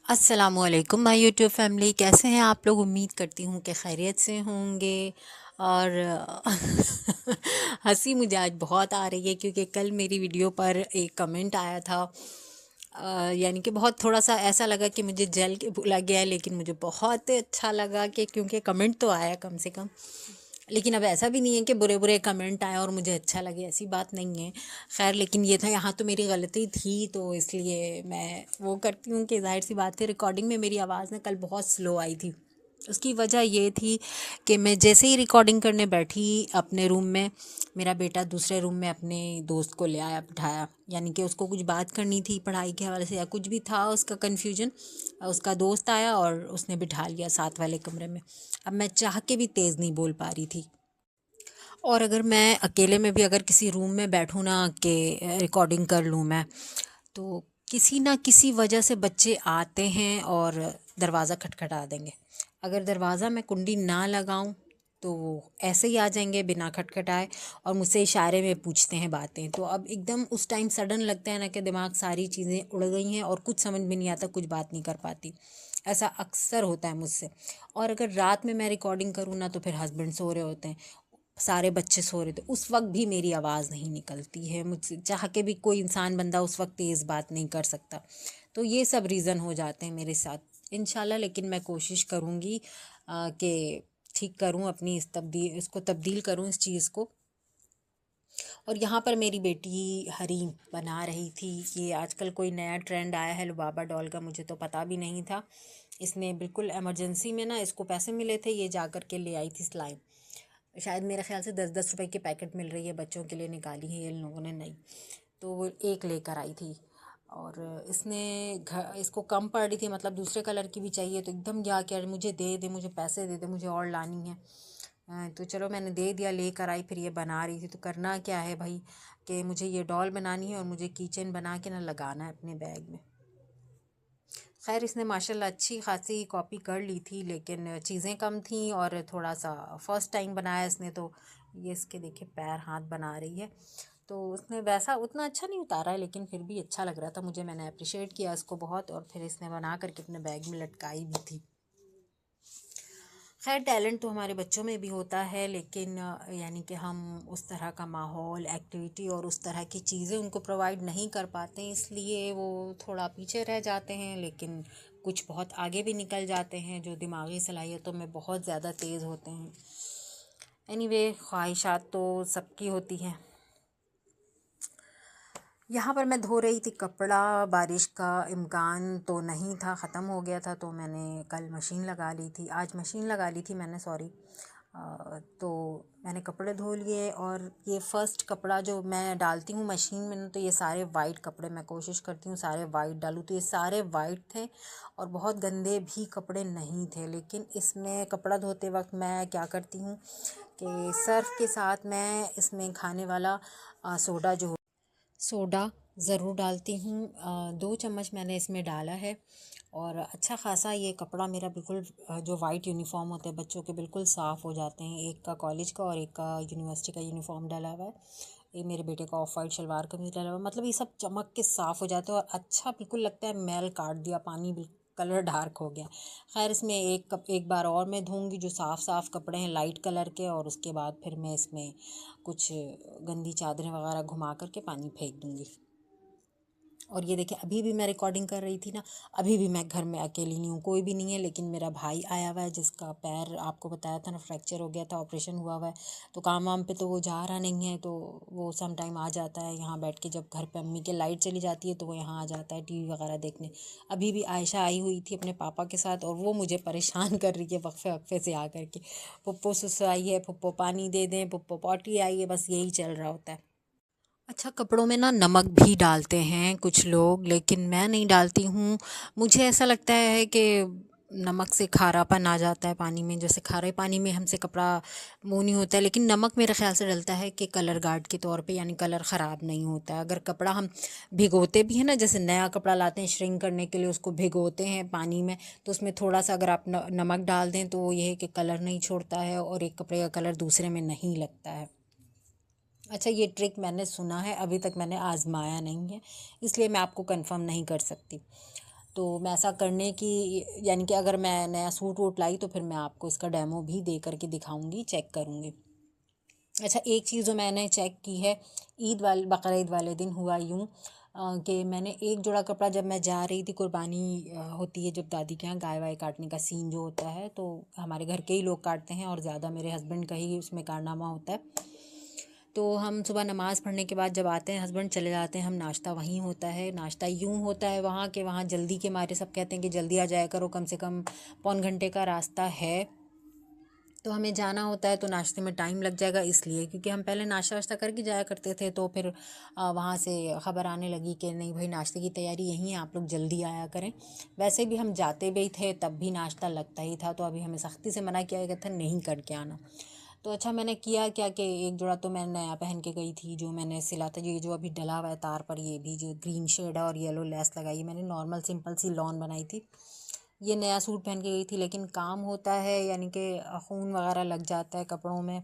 अस्सलामुअलैकुम my YouTube family, कैसे हैं आप लोग। उम्मीद करती हूँ कि खैरियत से होंगे। और हंसी मुझे आज बहुत आ रही है क्योंकि कल मेरी वीडियो पर एक कमेंट आया था। यानी कि बहुत थोड़ा सा ऐसा लगा कि मुझे जल के भूला गया है, लेकिन मुझे बहुत अच्छा लगा कि क्योंकि कमेंट तो आया कम से कम। लेकिन अब ऐसा भी नहीं है कि बुरे बुरे कमेंट आए और मुझे अच्छा लगे, ऐसी बात नहीं है। खैर, लेकिन ये था, यहाँ तो मेरी गलती थी तो इसलिए मैं वो करती हूँ कि जाहिर सी बात है, रिकॉर्डिंग में मेरी आवाज़ ना कल बहुत स्लो आई थी। उसकी वजह ये थी कि मैं जैसे ही रिकॉर्डिंग करने बैठी अपने रूम में, मेरा बेटा दूसरे रूम में अपने दोस्त को ले आया, बिठाया। यानी कि उसको कुछ बात करनी थी पढ़ाई के हवाले से या कुछ भी था उसका कन्फ्यूजन। उसका दोस्त आया और उसने बिठा लिया साथ वाले कमरे में। अब मैं चाह के भी तेज़ नहीं बोल पा रही थी। और अगर मैं अकेले में भी अगर किसी रूम में बैठूँ ना कि रिकॉर्डिंग कर लूँ मैं, तो किसी ना किसी वजह से बच्चे आते हैं और दरवाज़ा खटखटा देंगे। अगर दरवाज़ा मैं कुंडी ना लगाऊं तो वो ऐसे ही आ जाएंगे बिना खटखटाए और मुझसे इशारे में पूछते हैं बातें। तो अब एकदम उस टाइम सडन लगता है ना कि दिमाग सारी चीज़ें उड़ गई हैं और कुछ समझ में नहीं आता, कुछ बात नहीं कर पाती। ऐसा अक्सर होता है मुझसे। और अगर रात में मैं रिकॉर्डिंग करूँ ना तो फिर हस्बैंड सो रहे होते हैं, सारे बच्चे सो रहे थे, उस वक्त भी मेरी आवाज़ नहीं निकलती है। मुझसे चाह के भी कोई इंसान बंदा उस वक्त तेज़ बात नहीं कर सकता। तो ये सब रीज़न हो जाते हैं मेरे साथ इंशाल्लाह। लेकिन मैं कोशिश करूँगी कि ठीक करूँ अपनी इसको तब्दील करूँ इस चीज़ को। और यहाँ पर मेरी बेटी हरीम बना रही थी। ये आजकल कोई नया ट्रेंड आया है लुबाबा डॉल का, मुझे तो पता भी नहीं था। इसने बिल्कुल इमरजेंसी में ना, इसको पैसे मिले थे, ये जा कर के ले आई थी स्लाइम। शायद मेरे ख्याल से 10-10 रुपए की पैकेट मिल रही है, बच्चों के लिए निकाली है ये लोगों ने नई। तो वो एक लेकर आई थी और इसने घर इसको कम पड़ रही थी, मतलब दूसरे कलर की भी चाहिए, तो एकदम जा के मुझे दे दे, मुझे पैसे दे दे, मुझे और लानी है। तो चलो मैंने दे दिया, लेकर आई। फिर ये बना रही थी, तो करना क्या है भाई कि मुझे ये डॉल बनानी है और मुझे किचन बना के ना लगाना है अपने बैग में। खैर, इसने माशाल्लाह अच्छी खासी कॉपी कर ली थी, लेकिन चीज़ें कम थी और थोड़ा सा फ़र्स्ट टाइम बनाया इसने। तो ये इसके देखिए पैर हाथ बना रही है। तो उसने वैसा उतना अच्छा नहीं उतारा है, लेकिन फिर भी अच्छा लग रहा था मुझे। मैंने अप्रिशिएट किया इसको बहुत, और फिर इसने बना करके अपने बैग में लटकाई भी थी। खैर, टैलेंट तो हमारे बच्चों में भी होता है, लेकिन यानी कि हम उस तरह का माहौल, एक्टिविटी और उस तरह की चीज़ें उनको प्रोवाइड नहीं कर पाते हैं, इसलिए वो थोड़ा पीछे रह जाते हैं। लेकिन कुछ बहुत आगे भी निकल जाते हैं जो दिमागी सलाहियतों में बहुत ज़्यादा तेज़ होते हैं। एनीवे, ख्वाहिशात तो सबकी होती हैं। यहाँ पर मैं धो रही थी कपड़ा। बारिश का इम्कान तो नहीं था, ख़त्म हो गया था, तो मैंने कल मशीन लगा ली थी, आज मशीन लगा ली थी मैंने, सॉरी। तो मैंने कपड़े धो लिए। और ये फ़र्स्ट कपड़ा जो मैं डालती हूँ मशीन में ना, तो ये सारे वाइट कपड़े मैं कोशिश करती हूँ सारे वाइट डालूँ। तो ये सारे वाइट थे और बहुत गंदे भी कपड़े नहीं थे। लेकिन इसमें कपड़ा धोते वक्त मैं क्या करती हूँ कि सर्फ़ के साथ मैं इसमें खाने वाला सोडा जो सोडा ज़रूर डालती हूँ। 2 चम्मच मैंने इसमें डाला है और अच्छा खासा ये कपड़ा मेरा बिल्कुल जो वाइट यूनिफॉर्म होते हैं बच्चों के, बिल्कुल साफ़ हो जाते हैं। एक का कॉलेज का और एक का यूनिवर्सिटी का यूनिफॉर्म डाला हुआ है। ये मेरे बेटे का ऑफ वाइट शलवार कमीज डाला हुआ है। मतलब ये सब चमक के साफ़ हो जाते हैं और अच्छा बिल्कुल लगता है, मैल काट दिया, पानी कलर डार्क हो गया। खैर, इसमें एक बार और मैं धोऊंगी जो साफ़ साफ़ कपड़े हैं लाइट कलर के, और उसके बाद फिर मैं इसमें कुछ गंदी चादरें वगैरह घुमा करके पानी फेंक दूँगी। और ये देखिए, अभी भी मैं रिकॉर्डिंग कर रही थी ना, अभी भी मैं घर में अकेली नहीं हूँ, कोई भी नहीं है। लेकिन मेरा भाई आया हुआ है जिसका पैर आपको बताया था ना फ्रैक्चर हो गया था, ऑपरेशन हुआ हुआ है। तो काम वाम पे तो वो जा रहा नहीं है, तो वो सम टाइम आ जाता है यहाँ बैठ के। जब घर पे अम्मी के लाइट चली जाती है तो वो यहाँ आ जाता है टीवी वगैरह देखने। अभी भी आयशा आई हुई थी अपने पापा के साथ और वो मुझे परेशान कर रही है वक्फे वक्फे से आ करके। पुप्पो सुसु आई है, पुप्पो पानी दे दें, पुप्पो पॉटी आई है, बस यही चल रहा होता है। अच्छा, कपड़ों में ना नमक भी डालते हैं कुछ लोग, लेकिन मैं नहीं डालती हूँ। मुझे ऐसा लगता है कि नमक से खारापन आ जाता है पानी में, जैसे खारे पानी में हमसे कपड़ा वो नहीं होता है। लेकिन नमक मेरे ख्याल से डलता है कि कलर गार्ड के तौर पे, यानी कलर ख़राब नहीं होता है। अगर कपड़ा हम भिगोते भी हैं ना, जैसे नया कपड़ा लाते हैं श्रिंक करने के लिए, उसको भिगोते हैं पानी में, तो उसमें थोड़ा सा अगर आप नमक डाल दें तो ये है कि कलर नहीं छोड़ता है और एक कपड़े का कलर दूसरे में नहीं लगता है। अच्छा, ये ट्रिक मैंने सुना है, अभी तक मैंने आज़माया नहीं है, इसलिए मैं आपको कंफर्म नहीं कर सकती। तो मैं ऐसा करने की, यानी कि अगर मैं नया सूट वूट लाई तो फिर मैं आपको इसका डेमो भी दे करके दिखाऊंगी, चेक करूंगी। अच्छा, एक चीज़ जो मैंने चेक की है, बकरा ईद वाले दिन हुआ यूँ कि मैंने एक जोड़ा कपड़ा, जब मैं जा रही थी कुर्बानी होती है जब दादी के यहाँ गाय वाय काटने का सीन जो होता है, तो हमारे घर के ही लोग काटते हैं और ज़्यादा मेरे हस्बैंड का ही उसमें कारनामा होता है। तो हम सुबह नमाज़ पढ़ने के बाद जब आते हैं, हस्बैंड चले जाते हैं, हम नाश्ता वहीं होता है। नाश्ता यूँ होता है वहाँ के वहाँ जल्दी के मारे सब कहते हैं कि जल्दी आ जाया करो, कम से कम पौन घंटे का रास्ता है, तो हमें जाना होता है, तो नाश्ते में टाइम लग जाएगा, इसलिए क्योंकि हम पहले नाश्ता वाश्ता करके जाया करते थे। तो फिर वहाँ से ख़बर आने लगी कि नहीं भाई, नाश्ते की तैयारी यहीं है, आप लोग जल्दी आया करें। वैसे भी हम जाते भी थे तब भी नाश्ता लगता ही था, तो अभी हमें सख्ती से मना किया गया था नहीं करके आना। तो अच्छा, मैंने किया क्या कि एक जोड़ा तो मैं नया पहन के गई थी, जो मैंने सिला था, ये जो अभी डला हुआ है तार पर, ये भी जो ग्रीन शेड है और येलो लेस लगाई, मैंने नॉर्मल सिंपल सी लॉन बनाई थी। ये नया सूट पहन के गई थी, लेकिन काम होता है, यानी कि खून वगैरह लग जाता है कपड़ों में,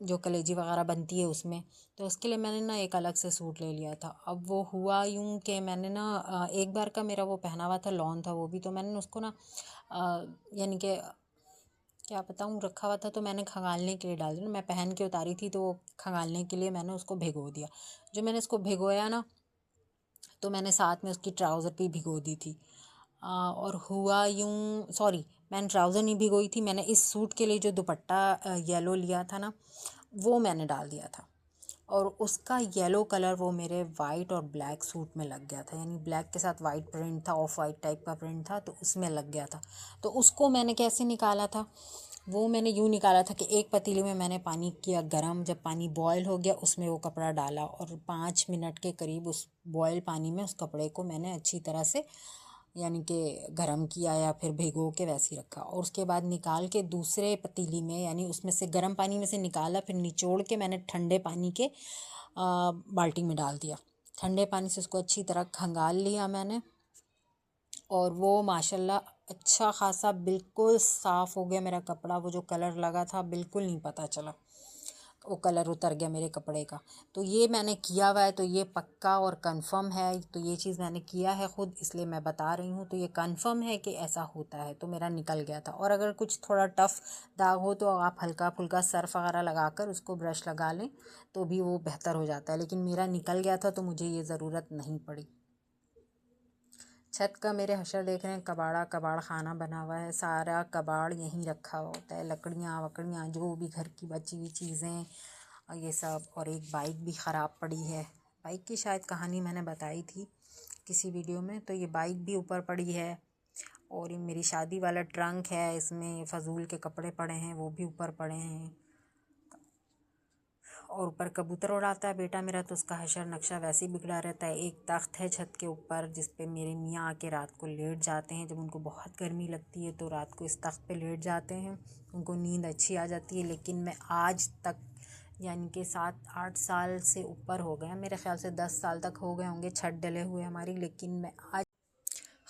जो कलेजी वगैरह बनती है उसमें, तो उसके लिए मैंने ना एक अलग से सूट ले लिया था। अब वो हुआ यूँ कि मैंने ना एक बार का मेरा वो पहना हुआ था, लॉन था वो भी, तो मैंने उसको ना यानी कि क्या बताऊँ, रखा हुआ था, तो मैंने खंगालने के लिए डाल दिया। मैं पहन के उतारी थी, तो खंगालने के लिए मैंने उसको भिगो दिया। जो मैंने उसको भिगोया ना, तो मैंने साथ में उसकी ट्राउज़र भी भिगो दी थी। और हुआ यूँ, सॉरी, मैंने ट्राउज़र नहीं भिगोई थी, मैंने इस सूट के लिए जो दुपट्टा येलो लिया था ना, वो मैंने डाल दिया था, और उसका येलो कलर वो मेरे वाइट और ब्लैक सूट में लग गया था, यानी ब्लैक के साथ वाइट प्रिंट था, ऑफ वाइट टाइप का प्रिंट था, तो उसमें लग गया था। तो उसको मैंने कैसे निकाला था, वो मैंने यूँ निकाला था कि एक पतीले में मैंने पानी किया गरम, जब पानी बॉयल हो गया उसमें वो कपड़ा डाला, और 5 मिनट के करीब उस बॉयल पानी में उस कपड़े को मैंने अच्छी तरह से, यानी कि गरम किया या फिर भिगो के वैसे ही रखा, और उसके बाद निकाल के दूसरे पतीली में, यानी उसमें से गर्म पानी में से निकाला, फिर निचोड़ के मैंने ठंडे पानी के बाल्टी में डाल दिया। ठंडे पानी से उसको अच्छी तरह खंगाल लिया मैंने, और वो माशाल्लाह अच्छा खासा बिल्कुल साफ़ हो गया मेरा कपड़ा। वो जो कलर लगा था बिल्कुल नहीं पता चला, वो कलर उतर गया मेरे कपड़े का। तो ये मैंने किया हुआ है, तो ये पक्का और कंफर्म है, तो ये चीज़ मैंने किया है ख़ुद, इसलिए मैं बता रही हूँ। तो ये कंफर्म है कि ऐसा होता है, तो मेरा निकल गया था। और अगर कुछ थोड़ा टफ़ दाग हो तो आप हल्का फुल्का सर्फ़ वगैरह लगा कर उसको ब्रश लगा लें, तो भी वो बेहतर हो जाता है, लेकिन मेरा निकल गया था तो मुझे ये ज़रूरत नहीं पड़ी। छत का मेरे हशर देख रहे हैं, कबाड़ खाना बना हुआ है, सारा कबाड़ यहीं रखा हुआ होता है, लकड़ियाँ वकड़ियाँ जो भी घर की बची हुई चीज़ें और ये सब। और एक बाइक भी ख़राब पड़ी है, बाइक की शायद कहानी मैंने बताई थी किसी वीडियो में, तो ये बाइक भी ऊपर पड़ी है। और ये मेरी शादी वाला ट्रंक है, इसमें फ़जूल के कपड़े पड़े हैं, वो भी ऊपर पड़े हैं। और ऊपर कबूतर उड़ाता है बेटा मेरा, तो उसका हशर नक्शा वैसे ही बिगड़ा रहता है। एक तख्त है छत के ऊपर जिस पे मेरे मियाँ आके रात को लेट जाते हैं, जब उनको बहुत गर्मी लगती है तो रात को इस तख्त पे लेट जाते हैं, उनको नींद अच्छी आ जाती है। लेकिन मैं आज तक, यानी कि 7-8 साल से ऊपर हो गए, मेरे ख्याल से 10 साल तक हो गए होंगे छत डले हुए हमारी, लेकिन मैं आज,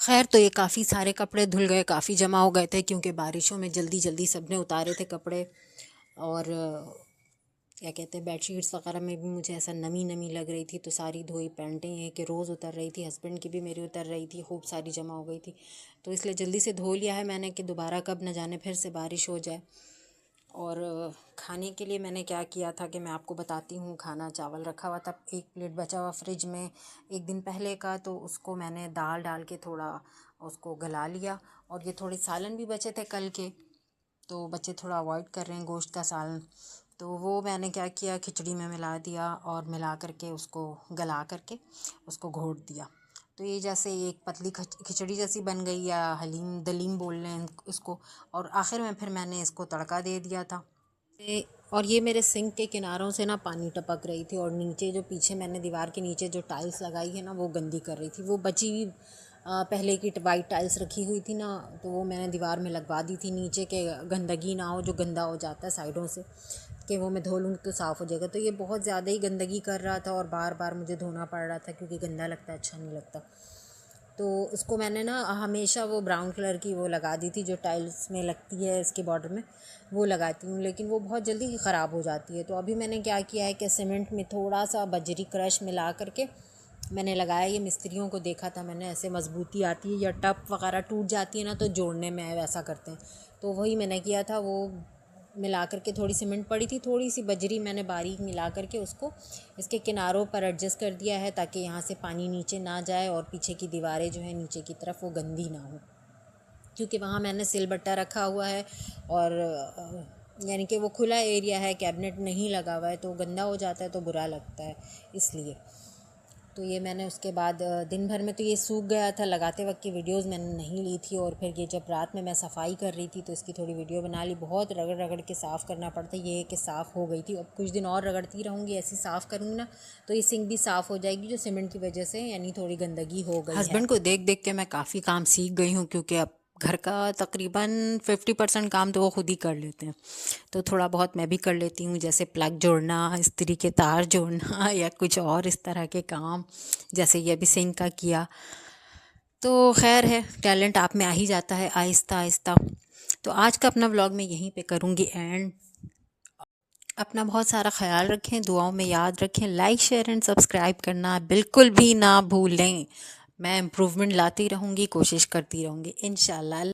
खैर, तो ये काफ़ी सारे कपड़े धुल गए, काफ़ी जमा हो गए थे, क्योंकि बारिशों में जल्दी जल्दी सब ने उतारे थे कपड़े। और क्या कहते हैं, बेडशीट्स वगैरह में भी मुझे ऐसा नमी नमी लग रही थी, तो सारी धोई। पेंटें हैं कि रोज़ उतर रही थी, हस्बैंड की भी मेरी उतर रही थी, खूब सारी जमा हो गई थी, तो इसलिए जल्दी से धो लिया है मैंने कि दोबारा कब न जाने फिर से बारिश हो जाए। और खाने के लिए मैंने क्या किया था कि मैं आपको बताती हूँ। खाना चावल रखा हुआ था, एक प्लेट बचा हुआ फ्रिज में एक दिन पहले का, तो उसको मैंने दाल डाल के थोड़ा उसको गला लिया। और ये थोड़े सालन भी बचे थे कल के, तो बच्चे थोड़ा अवॉइड कर रहे हैं गोश्त का सालन, तो वो मैंने क्या किया, खिचड़ी में मिला दिया, और मिला करके उसको गला करके उसको घोट दिया। तो ये जैसे एक पतली खिचड़ी जैसी बन गई, या हलीम दलीम बोल रहे हैं उसको। और आखिर में फिर मैंने इसको तड़का दे दिया था। और ये मेरे सिंक के किनारों से ना पानी टपक रही थी, और नीचे जो पीछे मैंने दीवार के नीचे जो टाइल्स लगाई है ना, वो गंदी कर रही थी। वो बची हुई पहले की वाइट टाइल्स रखी हुई थी ना, तो वो मैंने दीवार में लगवा दी थी नीचे, के गंदगी ना हो, जो गंदा हो जाता है साइडों से, कि वो मैं धो लूँगी तो साफ़ हो जाएगा। तो ये बहुत ज़्यादा ही गंदगी कर रहा था, और बार बार मुझे धोना पड़ रहा था, क्योंकि गंदा लगता है, अच्छा नहीं लगता। तो इसको मैंने ना हमेशा वो ब्राउन कलर की वो लगा दी थी, जो टाइल्स में लगती है इसके बॉर्डर में, वो लगाती हूँ, लेकिन वो बहुत जल्दी ख़राब हो जाती है। तो अभी मैंने क्या किया है कि सीमेंट में थोड़ा सा बजरी क्रश मिला करके मैंने लगाया, ये मिस्त्रियों को देखा था मैंने, ऐसे मजबूती आती है या टप वगैरह टूट जाती है ना तो जोड़ने में वैसा करते हैं, तो वही मैंने किया था। वो मिला करके थोड़ी सीमेंट पड़ी थी, थोड़ी सी बजरी मैंने बारीक मिला करके उसको इसके किनारों पर एडजस्ट कर दिया है ताकि यहाँ से पानी नीचे ना जाए और पीछे की दीवारें जो है नीचे की तरफ वो गंदी ना हो, क्योंकि वहाँ मैंने सिलबट्टा रखा हुआ है और यानी कि वो खुला एरिया है, कैबिनेट नहीं लगा हुआ है, तो गंदा हो जाता है तो बुरा लगता है इसलिए। तो ये मैंने उसके बाद दिन भर में तो ये सूख गया था, लगाते वक्त की वीडियोस मैंने नहीं ली थी, और फिर ये जब रात में मैं सफाई कर रही थी तो इसकी थोड़ी वीडियो बना ली। बहुत रगड़ रगड़ के साफ़ करना पड़ता है, ये है कि साफ़ हो गई थी। अब कुछ दिन और रगड़ती रहूँगी, ऐसी साफ़ करूँगी ना तो ये सिंक भी साफ़ हो जाएगी, जो सीमेंट की वजह से यानी थोड़ी गंदगी हो गई है। हस्बैंड को देख देख के मैं काफ़ी काम सीख गई हूँ, क्योंकि अब घर का तकरीबन 50% काम तो वो खुद ही कर लेते हैं, तो थोड़ा बहुत मैं भी कर लेती हूँ, जैसे प्लग जोड़ना, इस्त्री के तार जोड़ना या कुछ और इस तरह के काम, जैसे ये भी सिंक का किया। तो खैर है, टैलेंट आप में आ ही जाता है आहिस्ता आहिस्ता। तो आज का अपना व्लॉग मैं यहीं पे करूँगी एंड। अपना बहुत सारा ख्याल रखें, दुआओं में याद रखें, लाइक शेयर एंड सब्सक्राइब करना बिल्कुल भी ना भूलें। मैं इम्प्रूवमेंट लाती रहूँगी, कोशिश करती रहूँगी इंशाल्लाह।